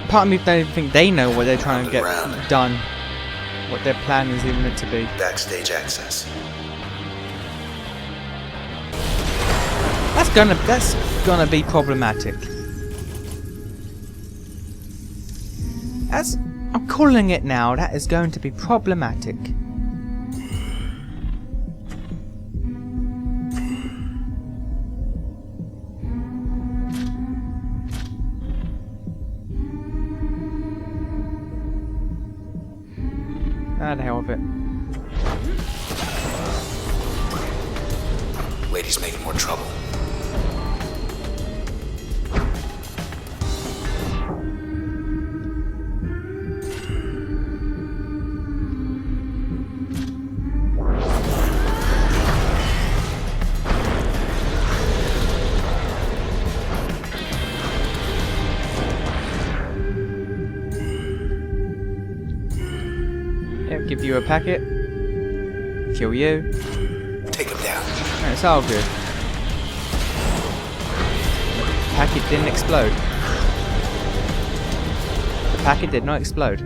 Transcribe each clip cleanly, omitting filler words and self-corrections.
Part of me don't even think they know what they're trying to get Round. done. What their plan is even meant to be. Backstage access. That's gonna be problematic. I'm calling it now. That is going to be problematic. Ah, the hell with it. Lady's making more trouble. Yep, give you a packet. Kill you. Take him down. And it's all good. The packet didn't explode. The packet did not explode.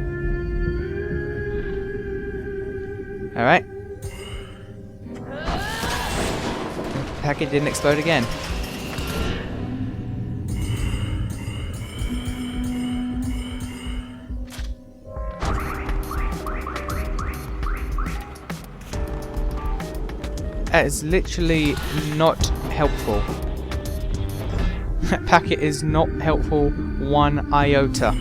Alright. The packet didn't explode again. That is literally not helpful. That packet is not helpful one iota.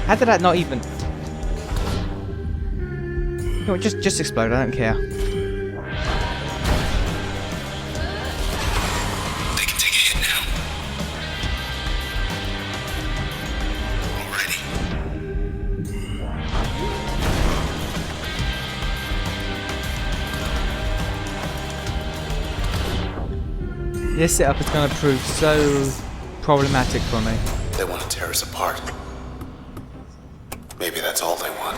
How did that not even... You know, just explode, I don't care. They can take a hit now. Already. This setup is going to prove so problematic for me. They want to tear us apart. Maybe that's all they want.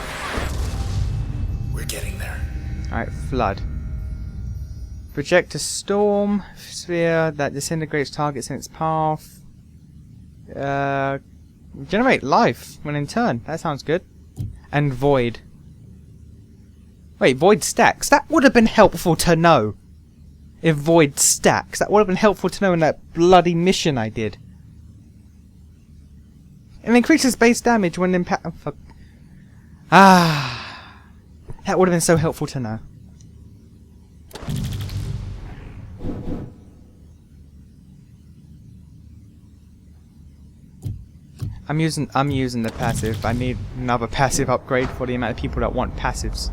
We're getting there. Alright, flood. Project a storm sphere that disintegrates targets in its path. Generate life when in turn. That sounds good. And void. Wait, void stacks? That would have been helpful to know. If void stacks. That would have been helpful to know in that bloody mission I did. It increases base damage when impact... Oh, fuck. Ah. That would have been so helpful to know. I'm using the passive. I need another passive upgrade for the amount of people that want passives.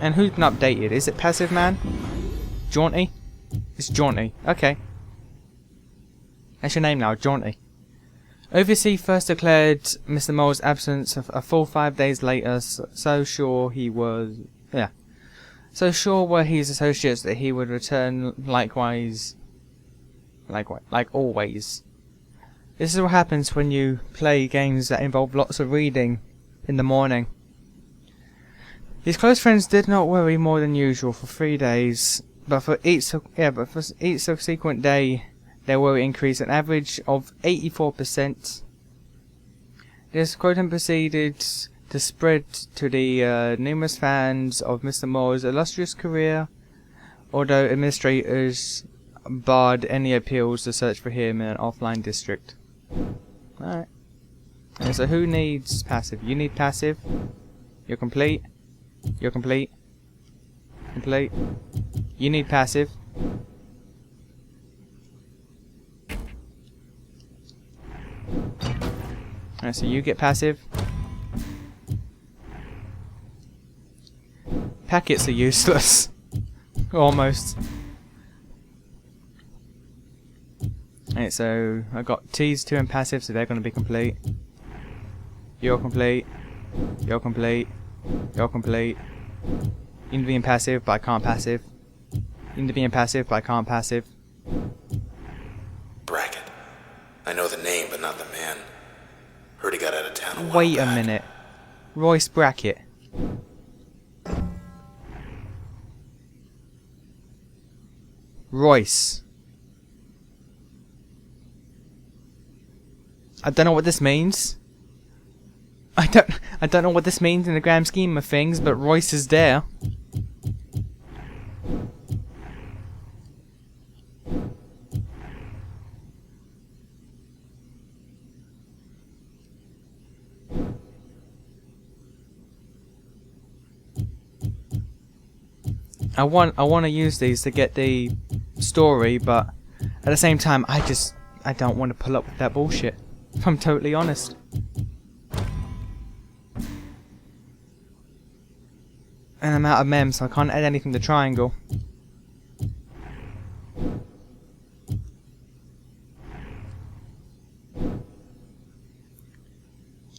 And who's been updated? Is it Passive Man? Jaunty? It's Jaunty. Okay. That's your name now, Jaunty. Overseer first declared Mr. Mole's absence a full 5 days later, so sure he was... Yeah. So sure were his associates that he would return like always. This is what happens when you play games that involve lots of reading in the morning. His close friends did not worry more than usual for 3 days, but for each subsequent day, their worry increased an average of 84%. This quotum proceeded to spread to the numerous fans of Mr. Moore's illustrious career, although administrators barred any appeals to search for him in an offline district. Alright. And so who needs passive? You need passive. You're complete. You're complete. Complete. You need passive. Alright, so you get passive. Packets are useless. Almost. Alright, so I got T's 2 and passive, so they're going to be complete. You're complete. You're complete. You're complete. You need to be in passive, but I can't passive. You need to be in passive, but I can't passive. Brackett. I know the name, but not the man. Heard he got out of town a while Wait a back. minute. Royce Brackett. I don't know what this means. I don't know what this means in the grand scheme of things, but Royce is there. I want to use these to get the story, but at the same time, I don't want to pull up with that bullshit. If I'm totally honest. And I'm out of mem, so I can't add anything to triangle.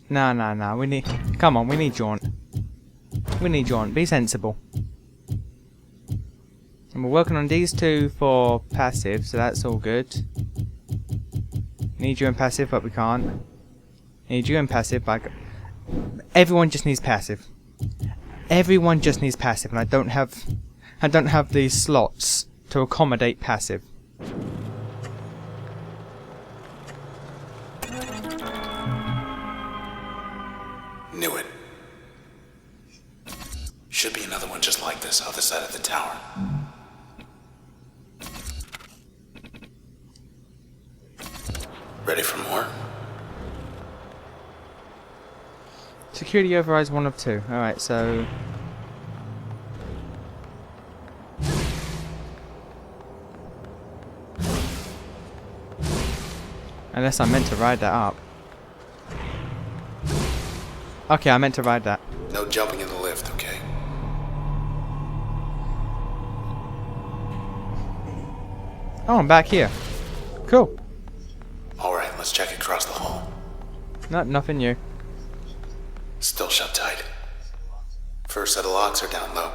No. We need. Come on, we need jaunt. We need jaunt. Be sensible. And we're working on these two for passive, so that's all good. Need you in passive, but we can't. Need you in passive, but everyone just needs passive. Everyone just needs passive, and I don't have these slots to accommodate passive. Knew it. Should be another one just like this, other side of the tower. Ready for more? Security overrides 1 of 2. Alright, so... Unless I meant to ride that up. Okay, I meant to ride that. No jumping in the lift, okay? Oh, I'm back here. Cool. Alright, let's check across the hall. No, nothing new. Still shut tight. First set of locks are down low.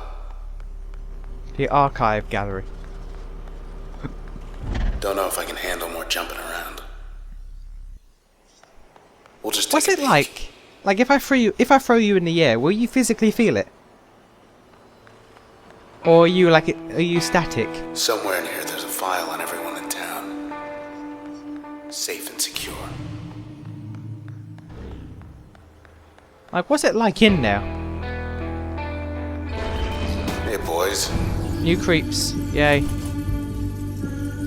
The archive gallery. Don't know if I can handle more jumping around. We'll just take What's a it peek. like? Like if I throw you in the air, will you physically feel it? Or are you like are you static? Somewhere in here there's a file on everyone in town. Safe and secure. Like what's it like in there? Hey boys. New creeps, yay.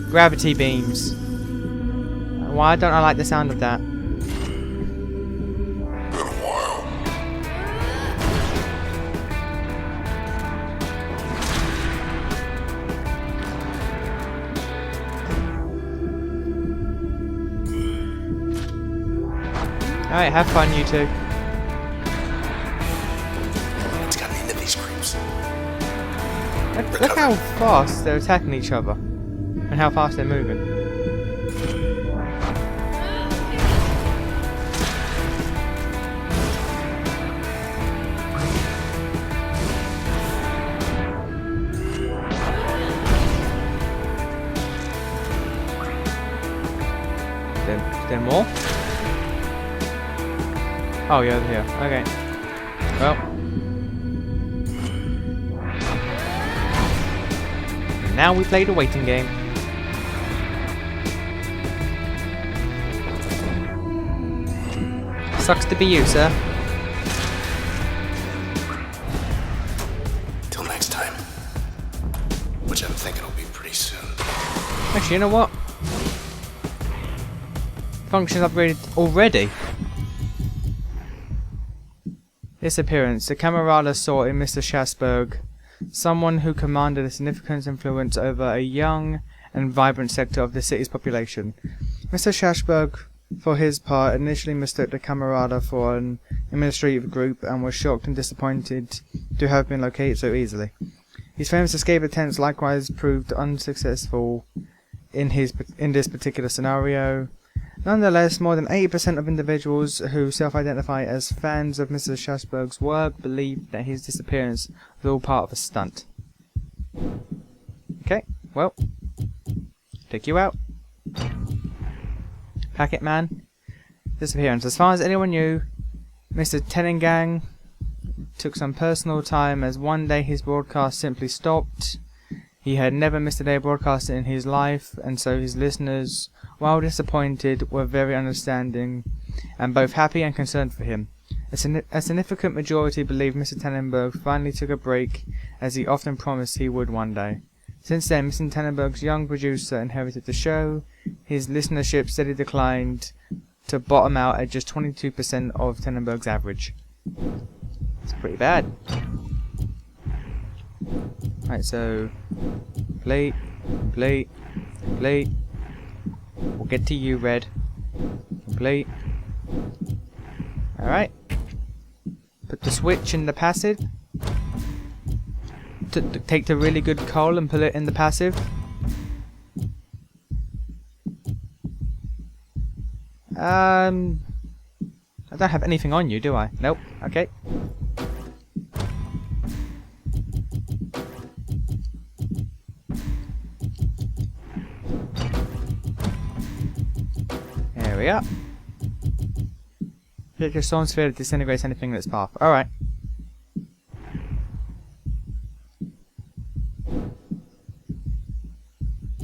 Gravity beams. Why don't I like the sound of that? Been a while. Alright, have fun you two. It's gotten into these creeps. Look how fast they're attacking each other. And how fast they're moving. Is there more? Oh, yeah, over here. Okay. Well. Now we play the waiting game. Sucks to be you, sir. Till next time. Which I'm thinking will be pretty soon. Actually, you know what? Functions upgraded already. This appearance. The Camerata saw in Mr. Schasberg someone who commanded a significant influence over a young and vibrant sector of the city's population. Mr. Schasberg, for his part, initially mistook the Camerata for an administrative group and was shocked and disappointed to have been located so easily. His famous escape attempts likewise proved unsuccessful in this particular scenario. Nonetheless, more than 80% of individuals who self-identify as fans of Mr. Schasberg's work believe that his disappearance was all part of a stunt. Okay, well, take you out. Packet Man. Disappearance. As far as anyone knew, Mr. Tenengang took some personal time as one day his broadcast simply stopped. He had never missed a day broadcasting in his life, and so his listeners, while disappointed, were very understanding and both happy and concerned for him. A significant majority believed Mr. Tannenberg finally took a break, as he often promised he would one day. Since then, Mr. Tannenberg's young producer inherited the show. His listenership steadily declined to bottom out at just 22% of Tannenberg's average. It's pretty bad. Right, so complete. We'll get to you, Red. Complete. Alright. Put the switch in the passive. Take the really good coal and put it in the passive. I don't have anything on you, do I? Nope. Okay. There we are. Hit your storm sphere that disintegrates anything in its path. Alright.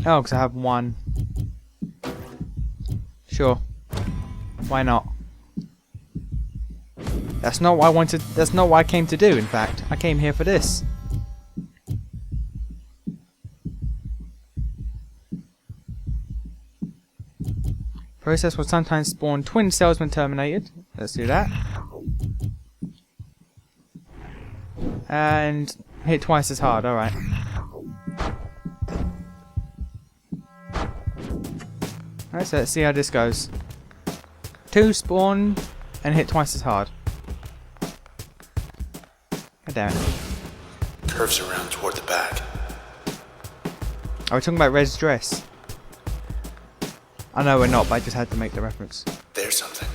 Oh, because I have one. Sure. Why not? That's not what I wanted. That's not what I came to do, in fact. I came here for this. Process will sometimes spawn twin cells when terminated. Let's do that. And hit twice as hard, alright. Alright, so let's see how this goes. 2 spawn and hit twice as hard. God damn it. Curves around toward the back. Are we talking about Red's dress? I know we're not, but I just had to make the reference. There's something.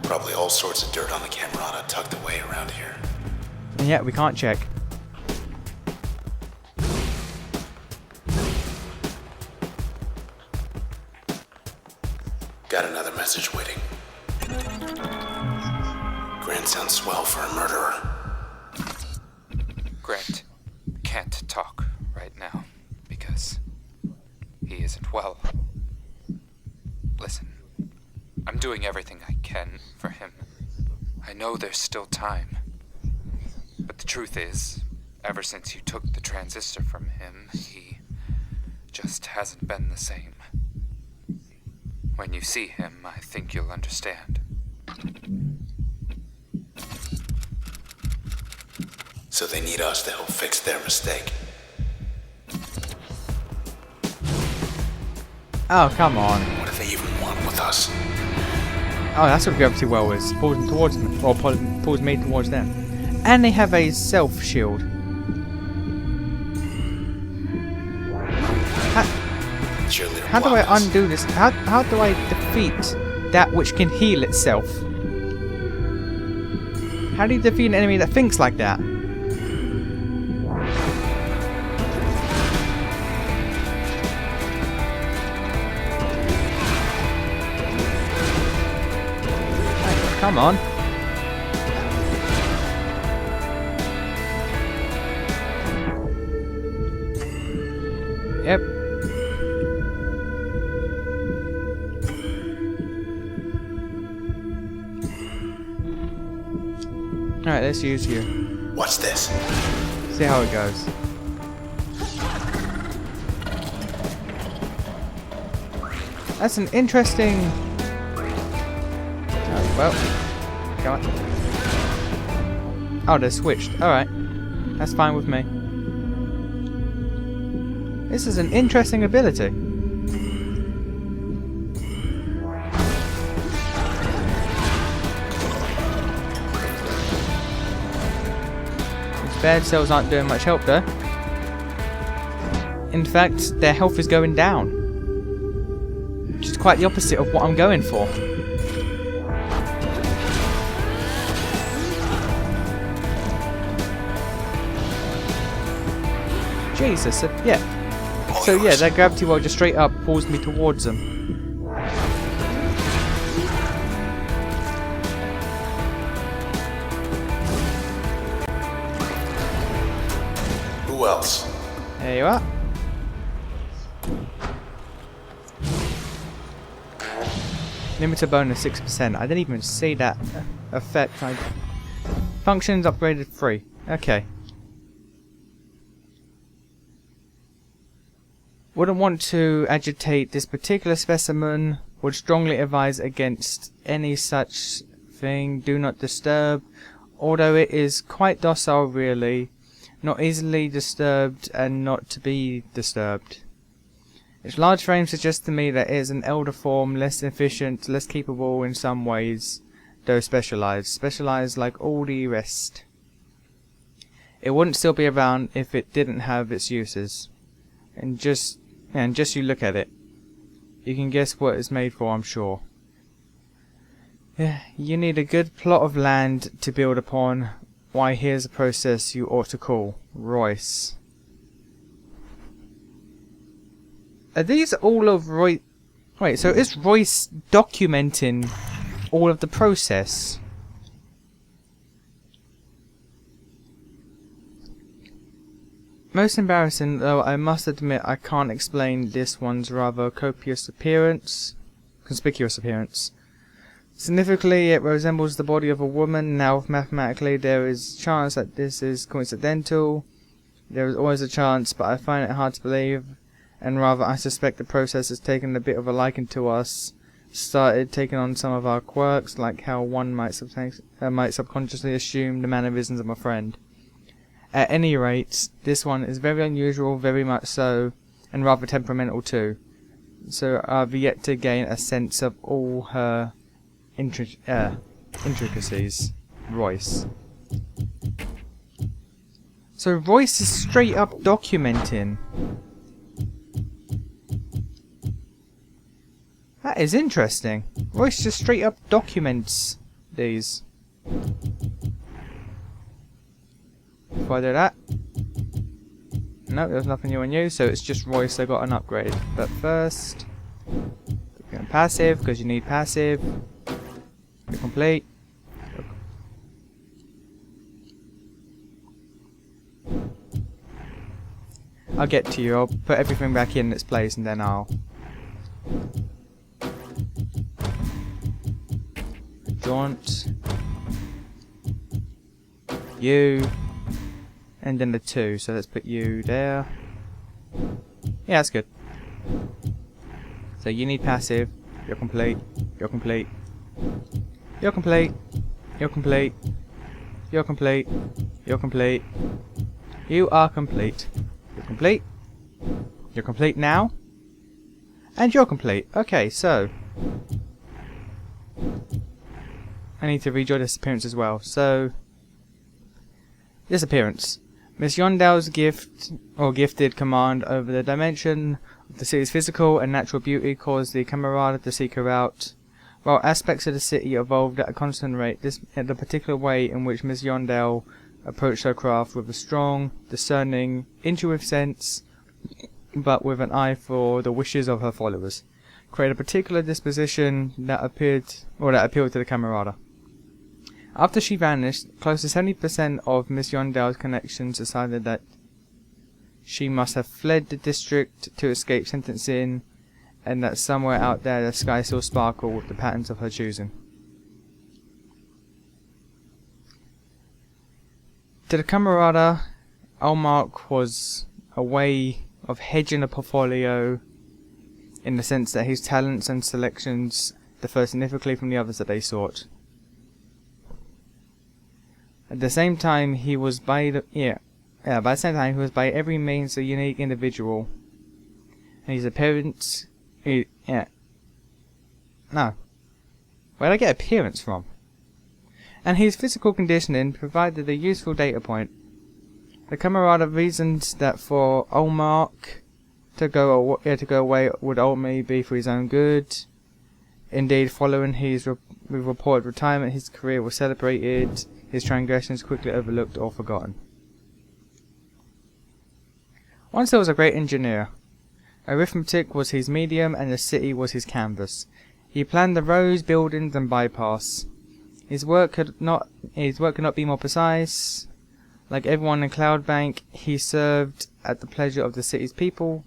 Probably all sorts of dirt on the Camerata tucked away around here. And yet we can't check. Got another message waiting. Grant sounds swell for a murderer. Grant can't talk right now because he isn't well. Listen, I'm doing everything I can for him. I know there's still time. But the truth is, ever since you took the transistor from him, he just hasn't been the same. When you see him, I think you'll understand. So they need us to help fix their mistake. Oh, come on. What do they even want with us? Oh, that's what Gravity Well is. Pulls them towards me. Or pulls me towards them. And they have a self shield. How do I undo this? How do I defeat that which can heal itself? How do you defeat an enemy that thinks like that? Hey, come on. Yep. Alright, let's use you. What's this? See how it goes. That's an interesting... Oh, well. Come on. Oh, they're switched. Alright. That's fine with me. This is an interesting ability. Bad cells aren't doing much help though. In fact, their health is going down. Which is quite the opposite of what I'm going for. Jesus, yeah. So yeah, that gravity well just straight up pulls me towards them. else? There you are. Limiter bonus 6%. I didn't even see that effect. Functions upgraded 3. Okay. Wouldn't want to agitate this particular specimen. Would strongly advise against any such thing. Do not disturb. Although it is quite docile really. Not easily disturbed and not to be disturbed. Its large frame suggests to me that it is an elder form, less efficient, less capable in some ways, though specialized. Specialized like all the rest. It wouldn't still be around if it didn't have its uses. And just you look at it. You can guess what it's made for, I'm sure. You need a good plot of land to build upon. Why, here's a process you ought to call Royce. Are these all of Royce? Wait, so is Royce documenting all of the process? Most embarrassing, though I must admit I can't explain this one's rather conspicuous appearance. Significantly, it resembles the body of a woman. Now, mathematically, there is a chance that this is coincidental. There is always a chance, but I find it hard to believe. And rather, I suspect the process has taken a bit of a liking to us. Started taking on some of our quirks, like how one might subconsciously assume the mannerisms of a friend. At any rate, this one is very unusual, very much so, and rather temperamental too. So I've yet to gain a sense of all her intricacies. Royce. So Royce is straight up documenting. That is interesting. Royce just straight up documents these. If I do that. No, there's nothing new and new, so it's just Royce I got an upgrade. But first, we're going passive, because you need passive. You're complete. I'll get to you. I'll put everything back in its place and then I'll jaunt you and then the 2, so let's put you there. Yeah, that's good. So you need passive. You're complete. You're complete. You're complete. You're complete. You're complete. You're complete. You are complete. You're complete. You're complete now. And you're complete. Okay, so I need to read your disappearance as well. So disappearance. Miss Yondel's gifted command over the dimension of the city's physical and natural beauty caused the Camerata to seek her out. While aspects of the city evolved at a constant rate, the particular way in which Miss Yondel approached her craft with a strong, discerning, intuitive sense, but with an eye for the wishes of her followers, created a particular disposition that appealed to the Camerata. After she vanished, close to 70% of Miss Yondel's connections decided that she must have fled the district to escape sentencing, and that somewhere out there the sky still sparkled with the patterns of her choosing. To the Camerata, Almark was a way of hedging a portfolio in the sense that his talents and selections differ significantly from the others that they sought. At the same time, he was by every means a unique individual, and his appearance. No, where'd I get appearance from? And his physical conditioning provided a useful data point. The Camerata reasoned that for Olmark to go away would ultimately be for his own good. Indeed, following his reported retirement, his career was celebrated, his transgressions quickly overlooked or forgotten. Once there was a great engineer. Arithmetic was his medium and the city was his canvas. He planned the roads, buildings and bypass. His work could not be more precise. Like everyone in Cloudbank, he served at the pleasure of the city's people.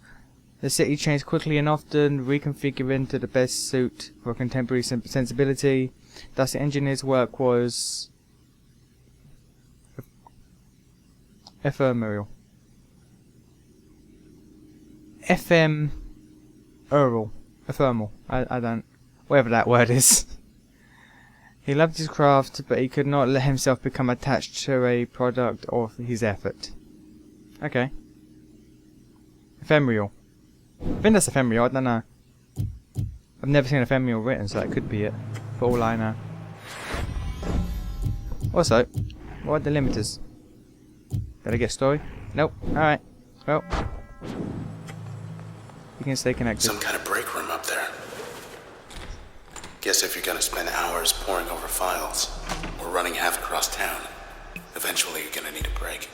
The city changed quickly and often, reconfiguring to the best suit for contemporary sensibility. Thus the engineer's work was ephemeral. Ephemeral. I don't... whatever that word is. He loved his craft, but he could not let himself become attached to a product or his effort. Okay. Ephemeral. I think that's ephemeral, I don't know. I've never seen ephemeral written, so that could be it. For all I know. Also, what are the limiters? Did I get a story? Nope. Alright. Well. You can stay connected. Some kind of break room up there. Guess if you're gonna spend hours poring over files, or running half across town, eventually you're gonna need a break.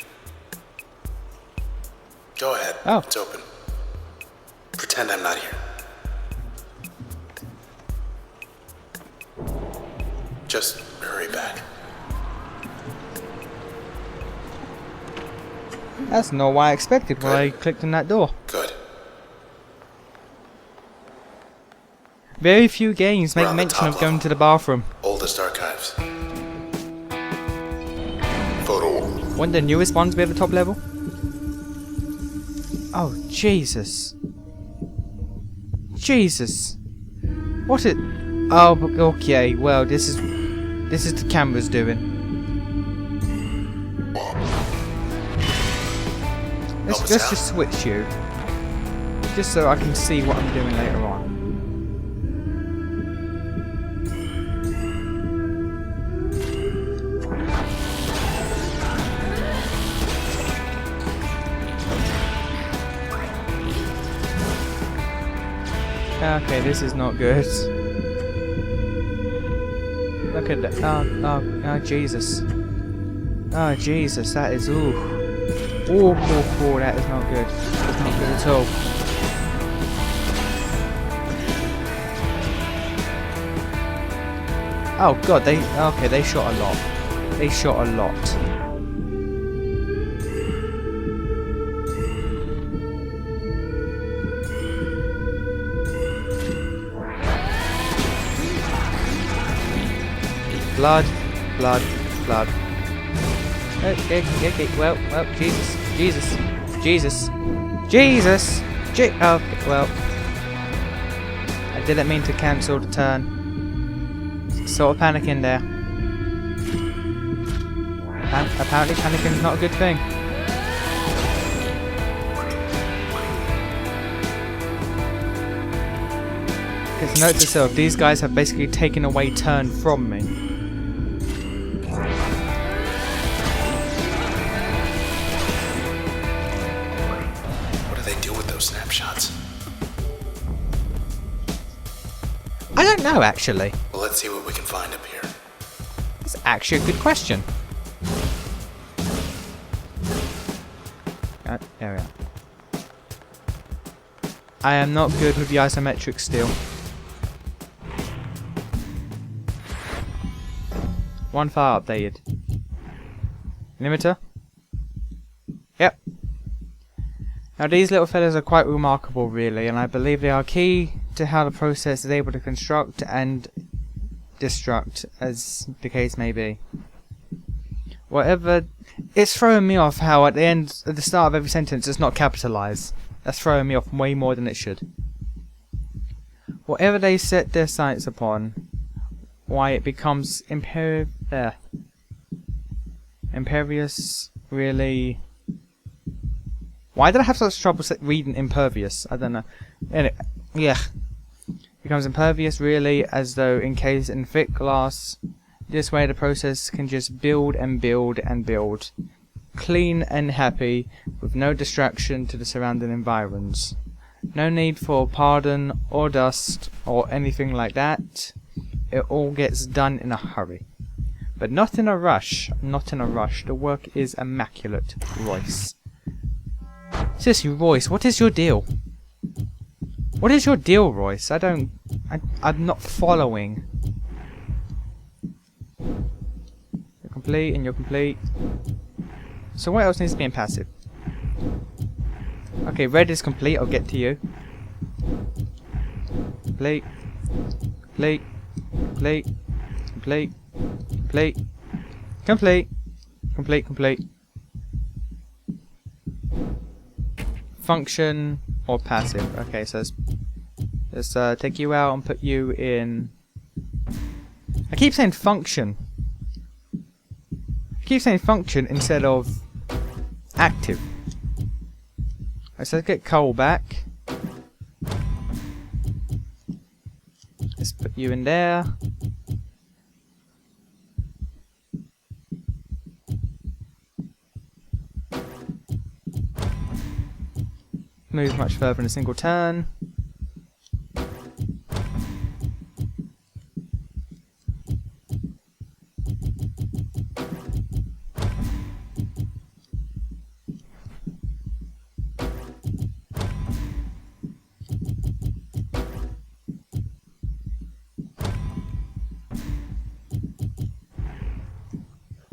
Go ahead. Oh. It's open. Pretend I'm not here. Just hurry back. That's not what I expected when I clicked on that door. Good. Very few games We're make on the mention top of going level. to the bathroom. Oldest archives. Photo. Wouldn't the newest ones be at the top level? Oh, Jesus. Jesus. What it... oh, okay, well, this is the camera's doing. Let's just switch you. Just so I can see what I'm doing later on. Okay, this is not good. Look at that. Oh, Jesus. Oh, Jesus, that is, ooh. Ooh, that is not good. That's not good at all. Oh, God, they shot a lot. They shot a lot. Blood, blood, blood. Okay, well, Jesus. Oh, well. I didn't mean to cancel the turn. Sort of panicking there. Apparently panicking is not a good thing. Because note to self, these guys have basically taken away turn from me. What do they do with those snapshots? I don't know, actually. Well, let's see what we can find up here. It's actually a good question. There we are. I am not good with the isometric still. One file updated. Limiter? Yep. Now these little fellas are quite remarkable really, and I believe they are key to how the process is able to construct and destruct, as the case may be. Whatever, it's throwing me off how at the start of every sentence it's not capitalized. That's throwing me off way more than it should. Whatever they set their sights upon, why it becomes impervious, really. Why did I have such trouble reading impervious? I don't know. Anyway, yeah. Becomes impervious, really, as though encased in thick glass. This way the process can just build and build and build. Clean and happy, with no distraction to the surrounding environs. No need for pardon or dust or anything like that. It all gets done in a hurry. But not in a rush. Not in a rush. The work is immaculate, Royce. Seriously, Royce, what is your deal? What is your deal, Royce? I'm not following. You're complete and you're complete. So what else needs to be in passive? Okay, red is complete. I'll get to you. Complete. Complete. Complete. Complete. Complete. Complete. Complete. Complete. Function or passive. Okay, so let's take you out and put you in. I keep saying function. I keep saying function instead of active. So let's get coal back. Let's put you in there. Move much further in a single turn.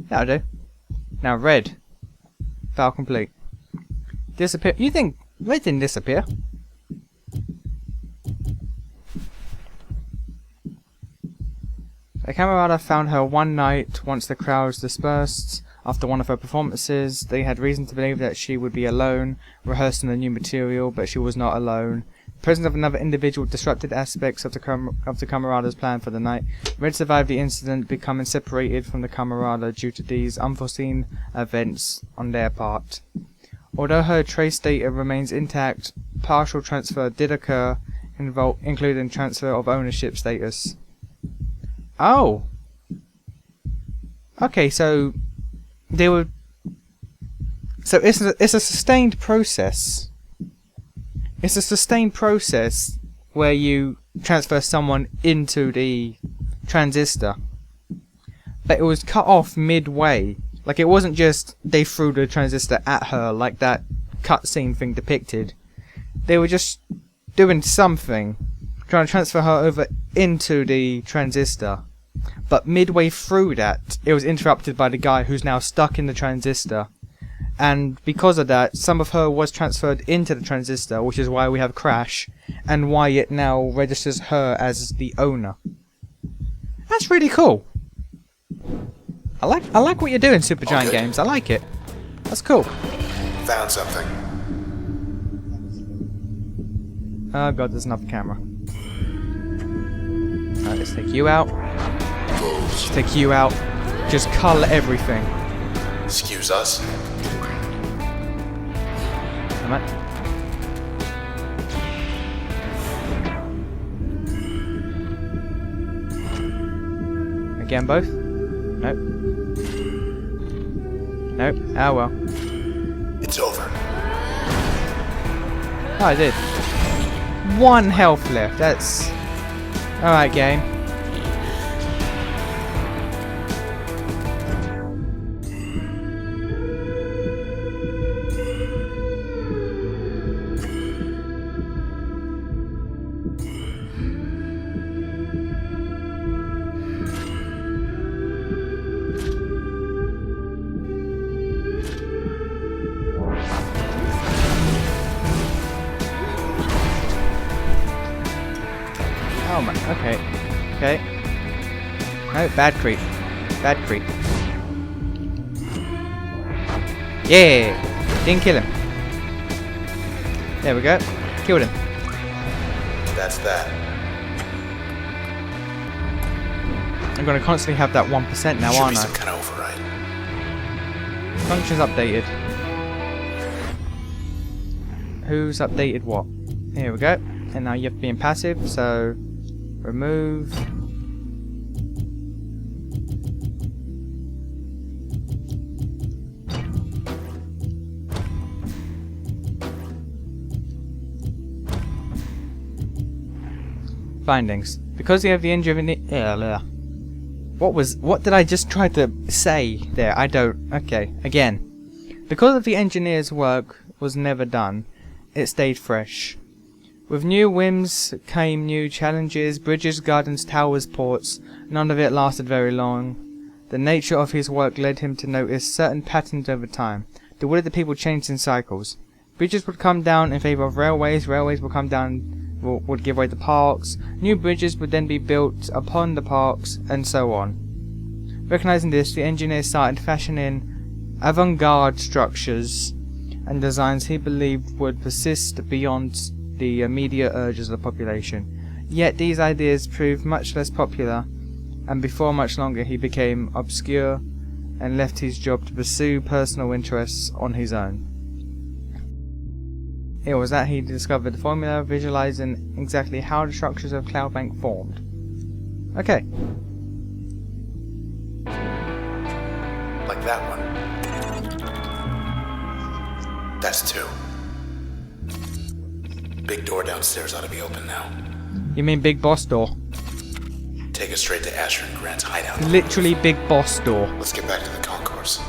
That'll do. Now red. File complete. Disappear. You think red didn't disappear? The Camerata found her one night once the crowds dispersed. After one of her performances, they had reason to believe that she would be alone, rehearsing the new material, but she was not alone. The presence of another individual disrupted aspects of the Camerata's plan for the night. Red survived the incident, becoming separated from the Camerata due to these unforeseen events on their part. Although her trace data remains intact, partial transfer did occur, including transfer of ownership status. Oh! Okay, so they were. So it's a sustained process. It's a sustained process where you transfer someone into the transistor, but it was cut off midway. Like, it wasn't just they threw the transistor at her like that cutscene thing depicted. They were just doing something, trying to transfer her over into the transistor. But midway through that, it was interrupted by the guy who's now stuck in the transistor. And because of that, some of her was transferred into the transistor, which is why we have Crash, and why it now registers her as the owner. That's really cool. I like what you're doing, Supergiant Games. I like it. That's cool. Found something. Oh god, there's another camera. Alright, let's take you out. Let's take you out. Just cull everything. Excuse us. Come on. Again, both? Nope. Nope. Ah, well. It's over. Oh, I did. 1 health left. That's... Alright, game. Oh my, okay. Okay. No, bad creep. Bad creep. Yeah! Didn't kill him. There we go. Killed him. That's that. I'm gonna constantly have that 1% now, Should aren't be I? some kind of override. Functions updated. Who's updated what? Here we go. And now you have to be in passive, so remove. Findings. Because you have the injury of what did I just try to say there? I don't. Okay, again. Because of the engineer's work was never done, it stayed fresh. With new whims came new challenges, bridges, gardens, towers, ports. None of it lasted very long. The nature of his work led him to notice certain patterns over time. The will of the people changed in cycles. Bridges would come down in favour of railways, railways would come down, would give way to parks, new bridges would then be built upon the parks, and so on. Recognising this, the engineers started fashioning avant-garde structures and designs he believed would persist beyond the immediate urges of the population. Yet these ideas proved much less popular, and before much longer he became obscure and left his job to pursue personal interests on his own. It was that he discovered the formula visualizing exactly how the structures of Cloudbank formed. Okay. Like that one. That's 2. Big door downstairs ought to be open now. You mean Big Boss Door? Take us straight to Asher and Grant's hideout. Literally Big Boss Door. Let's get back to the concourse.